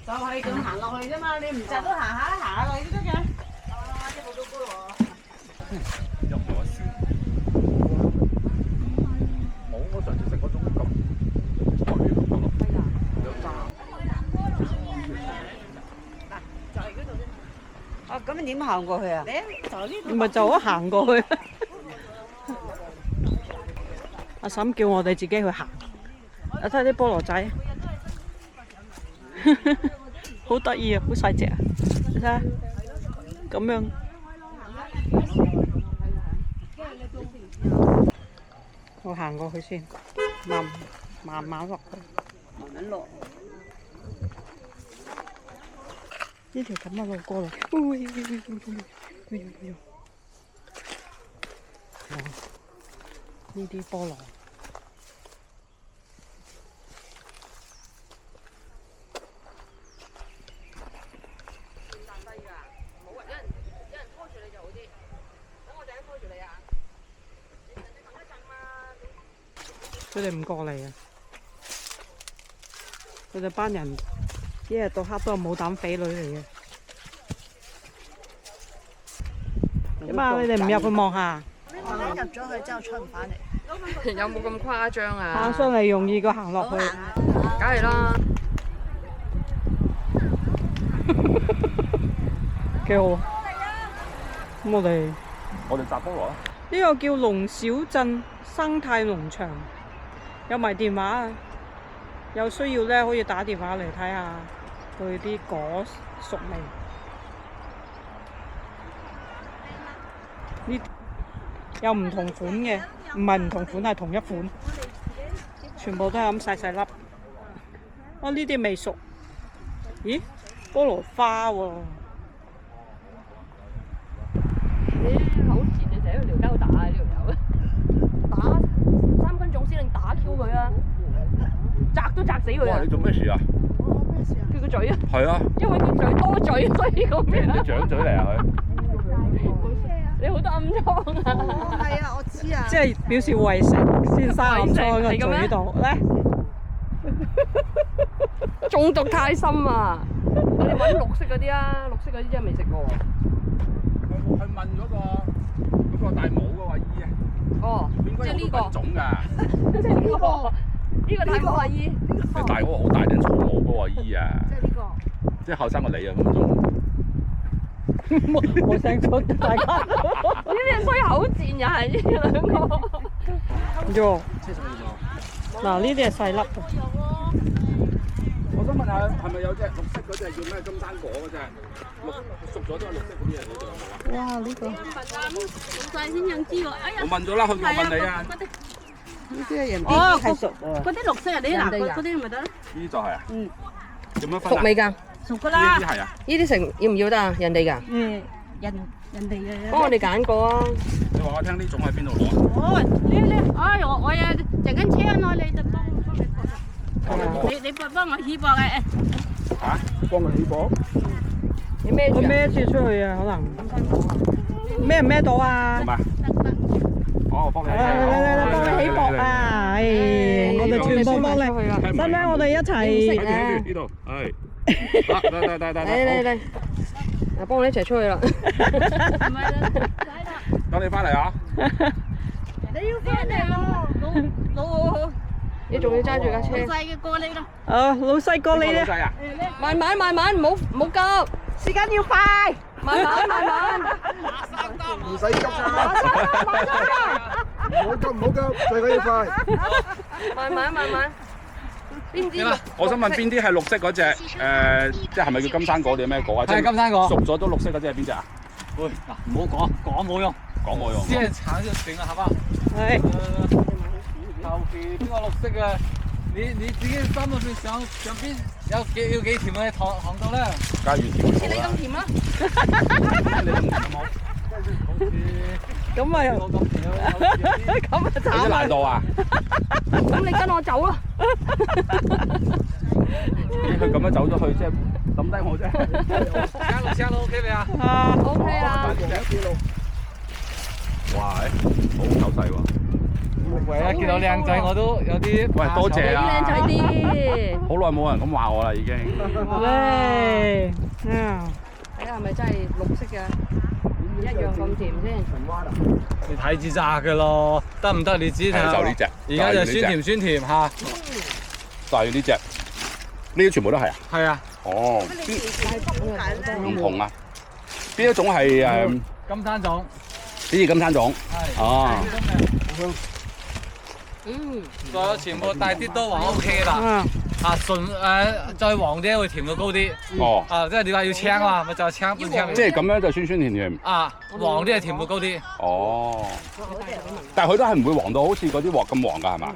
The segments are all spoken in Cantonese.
就係咁行落去啫嘛，你唔窒都行下落去都得嘅。啊，一步到菠蘿。入咗先。冇，我上次食嗰種咁脆嗰個咯，有渣。嗱，就係嗰度啫。啊，咁點行過去啊？你就呢度。唔係就咁行過去。阿嬸叫我哋自己去行。啊，睇下啲菠蘿仔，好得意啊，好細隻啊！你睇下，咁樣。我行過去先，慢慢落去。慢慢落。呢條咁嘅路過嚟，呢啲菠蘿。佢哋唔過嚟啊！佢哋班人一日到黑都係冇膽匪女嚟嘅。點啊？你哋唔入去望下？入咗去之後出唔翻嚟。有冇咁誇張啊？行上嚟容易過行落去。梗係啦。幾好。咁我哋摘菠蘿啦。呢個叫龍小鎮生態農場。有埋電話啊！有需要咧可以打電話嚟睇下佢啲果熟未。呢有唔同款嘅，唔係唔同款係同一款，全部都係咁細細粒。啊！呢啲未熟。咦？菠蘿花喎。你好賤啊！成日喺條街度打啊！呢條友打3分鐘先令打 Q 佢啊！砸都砸死佢啊！哇！你做咩事啊？佢個嘴啊！係啊。因為佢嘴多嘴，所以咁樣。你掌嘴嚟啊佢！你好多暗瘡啊！係啊，我知啊。即係表示為食先生暗瘡喺個嘴度咧。中毒太深啊！你哋揾綠色嗰啲啊，綠色嗰啲真係未食過。佢問嗰個戴帽嗰個阿姨啊。哦，即係呢個種㗎。即係呢個。呢個大帽阿姨，即係大嗰個好大頂草帽嗰個阿姨啊！即係呢個，即係後生過你啊咁種。我想講大家，呢啲係衰口賤又係呢兩個。啫。嗱，呢啲係細粒嘅。我想問下，係咪有隻綠色嗰隻叫咩金生果嗰隻？熟咗都係綠色嗰啲嘢，你哋有冇啊？哇！呢個老細先想知喎。哎呀，我問咗啦，佢我問你啊。呢啲係人哦，係熟喎。嗰啲綠色啊，你嗱嗰啲咪得咯。呢就係啊。嗯。點樣分啊？熟未㗎？熟㗎啦。呢啲係啊。呢啲成要唔要得啊？人哋㗎？人哋嘅。幫我哋揀過啊！你話我聽呢種喺邊度攞？哦，哎我呀陣間車咯，你就幫你過。你幫我起膊嘅。嚇？幫佢起貨？你孭住啊？我孭住出去啊，可能孭唔孭到啊？做咩？哦，幫你。嚟，幫你起膊啊！唉，我哋全部幫你，使唔使我哋一齊？呢度，係。嚟，嗱，幫我哋一齊出去啦！等你翻嚟啊！你要翻嚟咯，老你仲要揸住架車？細嘅過你啦。老細過你啊！老細啊！慢慢，唔好急，時間要快。慢慢。唔使急啊！唔好急，最緊要快。慢慢。邊啲？我想問邊啲係綠色嗰隻？即係咪叫金生果定咩果啊？係金生果。熟咗都綠色嗰隻係邊隻啊？喂，嗱，唔好講冇用，講我用。先橙就定啦，係嘛？係。後期邊個綠色嘅？你自己心裏邊想邊要幾甜嘅糖度咧？加越甜似你咁甜啦！你唔甜冇？咁咪我咁甜咁啊你慘難度啊！咁你跟我走啦！佢咁樣走咗去，即係抌低我啫。加路 OK 未啊？啊 OK 啦。哇！好手勢喎。唯一見到靚仔我都有啲喂，多謝啊！靚仔啲。好耐冇人咁話我啦，已經。喂，睇下係咪真係綠色嘅，一樣咁甜先。你睇住炸嘅咯，得唔得？你自己睇下。就呢隻。而家就酸甜嚇。就係呢隻，呢啲全部都係啊。係啊。哦。唔同啊？邊一種係誒？金山種。呢隻金山種。係。哦。所有全部大啲都還 OK 啦。純再黃啲會甜到高啲。哦。即係你話要青啊，咪就係青半青。即係咁樣就酸酸甜甜。黃啲係甜到高啲。哦。但係佢都係唔會黃到好似嗰啲鑊咁黃㗎，係嘛？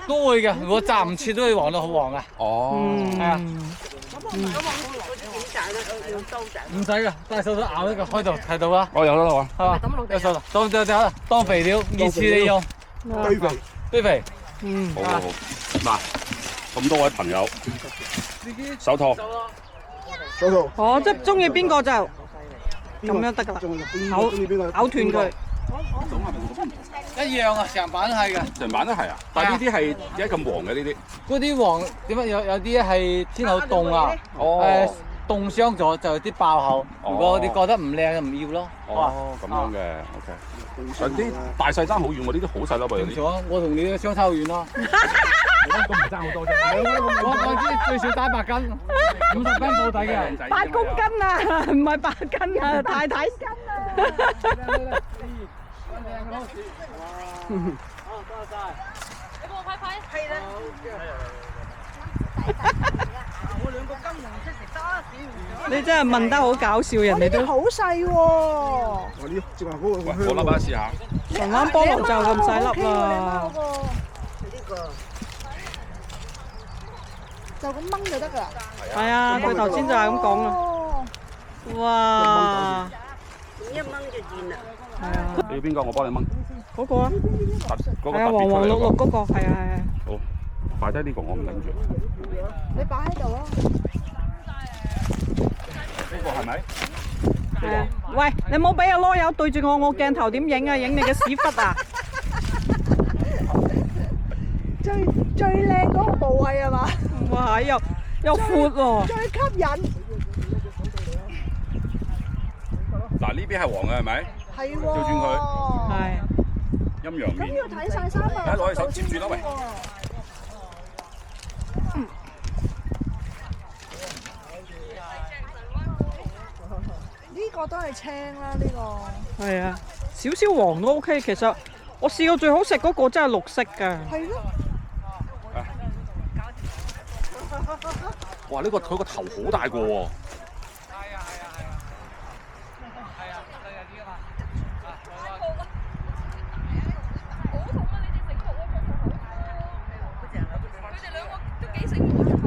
都會嘅，如果炸唔切都會黃到好黃㗎。哦。係啊。唔使㗎，帶手咬呢個開度睇到啦。我有得啦，係嘛？有手當肥料，二次利用。堆肥。堆肥。好好好。嗱，咁多位朋友，手套。手套。我即係中意邊個就咁樣得㗎啦，咬斷佢。一樣啊，成版都係嘅。成版都係啊，但係呢啲係點解咁黃嘅呢啲？嗰啲黃點解有啲係天口凍啊？凍傷咗就有啲爆口。如果你覺得唔靚就唔要咯。哦，咁樣嘅 ，OK。有啲大細爭好遠喎，呢啲好細粒喎，有啲。我同你相差好遠咯。都唔爭好多啫。我知最少打8斤，50斤保底嘅。8公斤啊，唔係8斤啊，太斤啊！你幫我拍拍。係啦。我兩個金黃色食得，你真係問得好搞笑，人哋都好細喎。我呢隻話嗰個我粒一試下。台灣菠蘿就咁細粒啦。就咁掹就得㗎啦。係啊，佢頭先就係咁講啊。哇！一掹就掂啦。係啊。你要邊個？我幫你掹。嗰個啊。嗰個係啊，黃黃綠綠嗰個，係啊係啊。好，擺低呢個我唔拎住。你擺喺度咯。呢個係咪？係啊。喂，你冇俾阿囉柚對住我鏡頭點影啊？影你嘅屎忽啊！最靚嗰個部位係嘛？哇！又闊喎。最吸引。嗱，呢邊係黃嘅係咪？係喎。調轉佢。係。陰陽面。咁要睇晒衫啊！攞起手接住啦喂。呢個都係青啦，呢個。係啊，少少黃都 OK。其實我試過最好食嗰個真係綠色㗎。係咯。哇！呢個佢個頭好大個喎。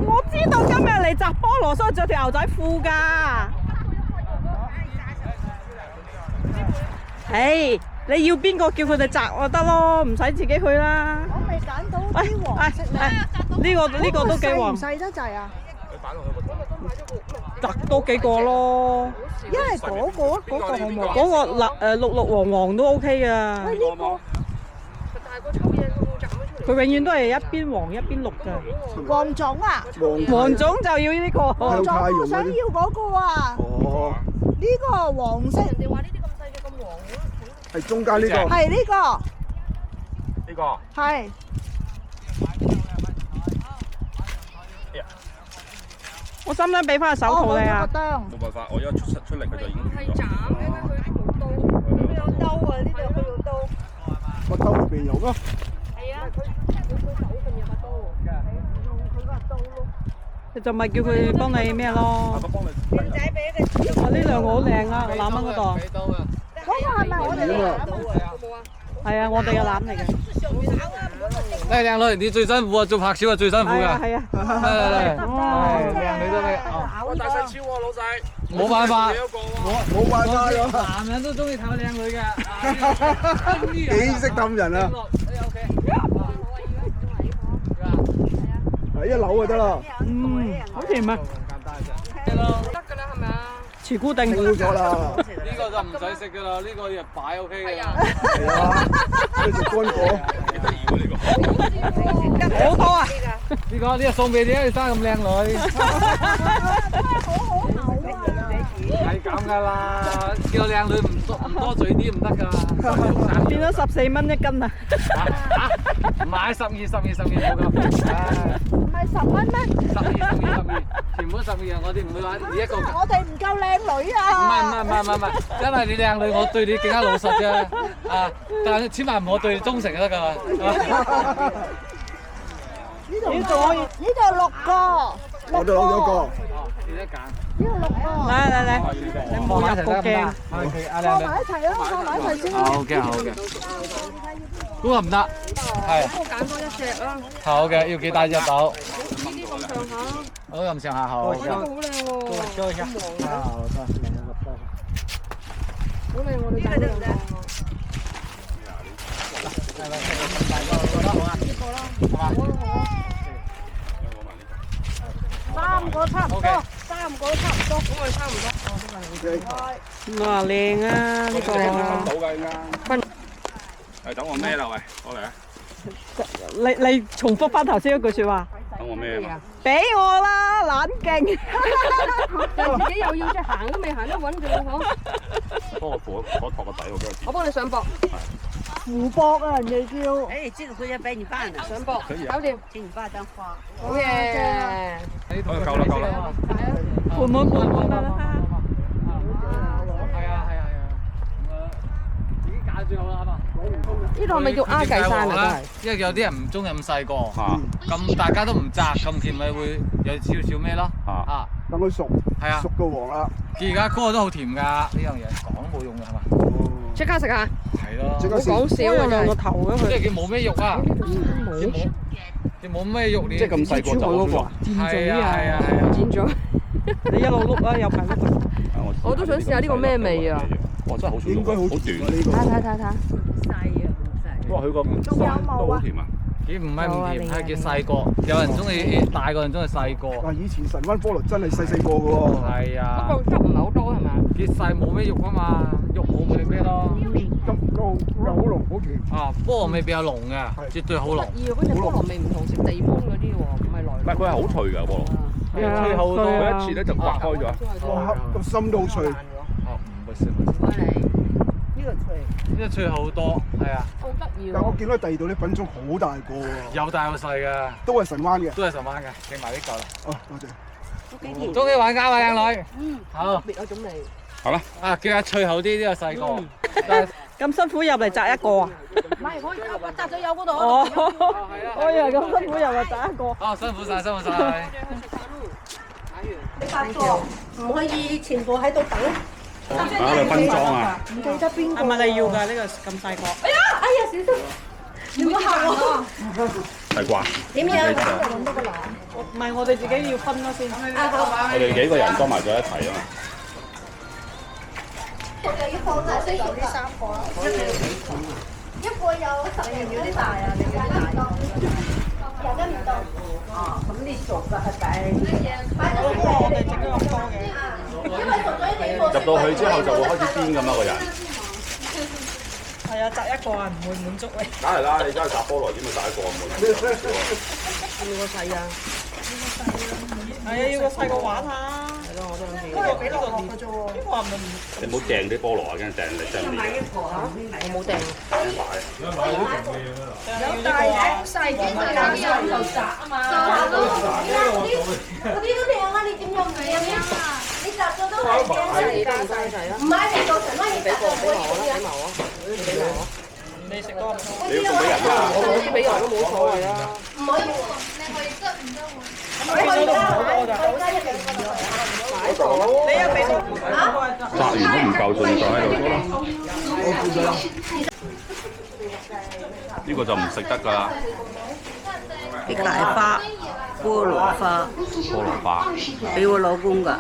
我知道今日嚟摘菠蘿，所以着條牛仔褲㗎。唉，你要邊個叫佢哋摘我得咯，唔使自己去啦。我未揀到啲黃色咧。呢個都幾黃。唔細得滯啊！摘多幾個咯。因為嗰個好唔好？嗰個綠綠黃黃都 OK 啊。喂，呢個。佢永遠都係一邊黃一邊綠㗎。黃種啊！黃種就要呢個。黃種我想要嗰個啊！哦。呢個黃色。人哋話呢啲咁細嘅咁黃嘅。係中間呢個。係呢個。呢個。係。我使唔使俾翻個手套你啊？冇辦法，我一出力佢就已經斷咗。係斬嘅，佢啲冇刀。有刀啊！呢度佢有刀。個兜入邊有咯。係啊，佢手份有把刀。用佢個刀咯。你就咪叫佢幫你咩咯？靚仔俾佢。呢兩個好靚啊！攬喺嗰度。嗰個係咪我哋嘅籃啊？係啊，我哋嘅籃嚟嘅。嚟靚女，你最辛苦啊！做拍攝啊最辛苦㗎。係啊。嚟，靚女都嚟。我大細超喎，老細。冇辦法，冇辦法咯。男人都中意睇靚女嘅。幾識氹人啊！係一樓就得啦。好甜啊！得㗎啦，係咪啊？慈菇定冇咗啦。呢個就唔使食㗎啦，呢個要擺 OK 嘅。係啊，呢隻乾果。好多啊！呢個送俾你，你生咁靚女。係咁㗎啦，叫靚女唔多嘴啲唔得㗎。變咗14蚊一斤啊！唔係12冇咁。唔係10蚊咩？12，全部都12啊！我哋唔會話你一個。我哋唔夠靚女啊！唔係，因為你靚女，我對你更加老實啫。啊，但係千萬唔好對你忠誠就得㗎。呢度6個，我哋攞咗個。你得揀。呢度6個。嚟，你望入個鏡。放埋一齊啦，放埋一齊先啦。好嘅。嗰個唔得，係。我揀多一隻啦。好嘅，要幾大隻到？呢啲咁上下。好咁上下好。呢個好靚喎。收一下。好的，好靚喎，你揀對唔對？3個差唔多，3個都差唔多，咁咪差唔多。哇，靚啊！呢個分到㗎依家。係等我孭啦喂，過嚟啊！你重複翻頭先嗰句説話。等我孭啊！俾我啦，懶勁。但自己又要隻行都未行得穩住喎，嗬。幫我扶托個底喎，我幫你上膊。湖泊啊，人哋叫。哎，这个回家摆你爸呢，上膊，搞掂。请你爸當花。好嘢。夠啦。盤滿得啦。係啊，已經揀最好啦嘛。呢度係咪叫鴉髻山啊？真係。因為有啲人唔中意咁細個，咁大家都唔摘，咁甜咪會有少少咩咯。啊，等佢熟，係啊，熟到黃啦。而家嗰個都好甜㗎，呢樣嘢講冇用㗎係嘛？即刻食啊！係咯，即刻試。講笑啊，兩個頭嘅佢。即係佢冇咩肉啊，佢冇咩肉，你即係咁細個就好咗。係啊，剪咗。你一路碌啊，有排碌。我都想試下呢個咩味啊！哇，真係好少，應該好好短。呢個。睇。哇，佢個都好甜啊！咦，唔係唔甜，係叫細個。有人中意大個人中意細個。哇！以前神灣菠蘿真係細個嘅喎。係啊。不過汁唔係好多係嘛？結細冇咩肉啊嘛，肉冇咪咩咯。汁又好濃好甜。啊，菠蘿味比較濃嘅，絕對好濃。得意啊！嗰隻菠蘿味唔同食地捫嗰啲喎，唔係來。唔係佢係好脆㗎菠蘿，脆好多。佢一切咧就刮開咗。哇！個心都好脆。哦，唔會食。呢個脆好多，係啊。好得意但我見到第二度啲品種好大個喎。有大有細嘅，都係神灣嘅。都係神灣嘅，整埋呢嚿啦。哦，多謝。終於玩啱啊，靚女。好。別嗰種味。好啦。啊，叫下脆口啲，呢個細個。咁辛苦入嚟摘一個啊？唔係，我摘咗有嗰度。哦，我以為咁辛苦入嚟摘一個。哦，辛苦晒。8個，唔可以全部喺度等。打佢分裝啊！唔記得邊個？係咪你要㗎？呢個咁細個。哎呀，小心！要個客喎。係啩？點樣？唔係，我哋自己要分咗先。我哋幾個人裝埋咗一齊啊嘛。我哋要放晒需要呢3個啦。一個有10人要啲大啊，你要啲大。廿斤唔到。哦，咁呢熟嘅係擺。我哋整咗咁多嘅。因為熟咗一定要。入到去之後就會開始癲咁啦個人。係啊，摘一個啊，唔會滿足你。梗係啦，你而家摘菠蘿點會摘一個咁滿？要個細啊！係啊，要個細個玩下。係咯，我都諗住。呢個俾落落嘅啫喎。呢個係咪唔？你唔好掟啲菠蘿啊，跟住掟嚟掟嚟。我冇訂。有大有細，幾個大細就摘啊嘛。嗰啲都靚啊！你點用佢啊？你摘咗都係靚啊！你都唔該晒啦。唔係你做成乜嘢？俾我。你食多唔多？你要送俾人啊！我冇啲俾我都冇所謂啊。唔可以。你可以得唔得喎？可以加一兩個你又俾多摘完都唔夠，仲在喺度咯。呢個就唔食得㗎啦。啲大花，菠蘿花，菠蘿花。俾我老公㗎。呢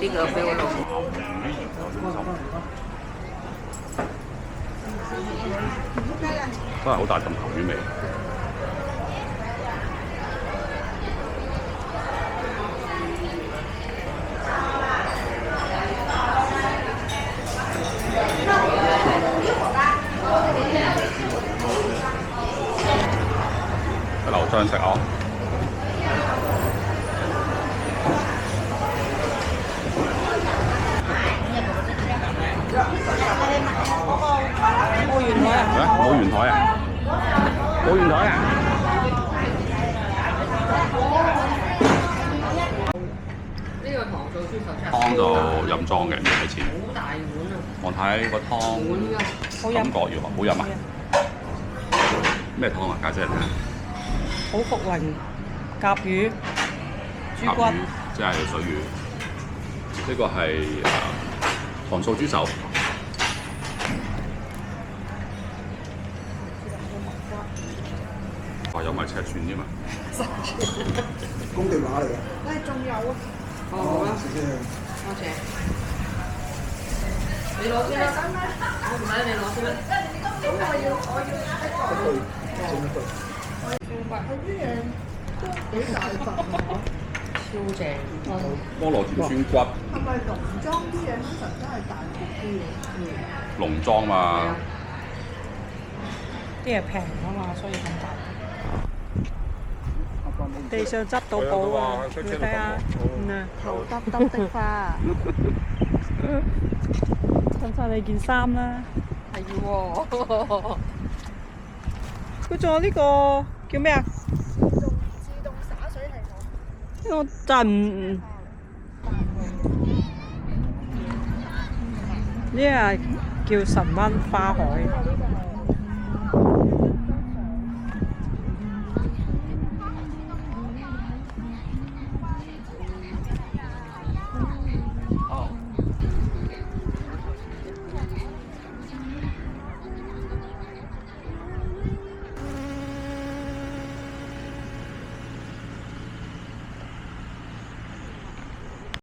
個俾我老公。真係好大陣鹹魚味。想食哦。冇圓台啊！冇圓台啊！冇圓台啊！呢個糖醋豬手真係湯就飲裝嘅，唔使錢。好大碗啊！我睇個湯感覺如何？好飲啊！咩湯啊？解釋嚟聽。好福靈甲魚、豬骨，即係水魚。呢個係糖醋豬手。哇！有埋尺寸添啊！公定碼嚟㗎。喂，仲有啊！哦，好啦，食先。多謝。你攞先啦，我唔使你攞先啦。咁我要一個。幾大份啊！超正。菠蘿甜酸骨。係咪農莊啲嘢通常都係大條啲嘅？農莊嘛。啲嘢平啊嘛，所以咁大。地上執到寶啊！你睇下，頭耷耷的花。襯晒你件衫啦。係喎。佢仲有呢個叫咩啊？自動灑水系統。呢個就係唔呢個叫神灣花海。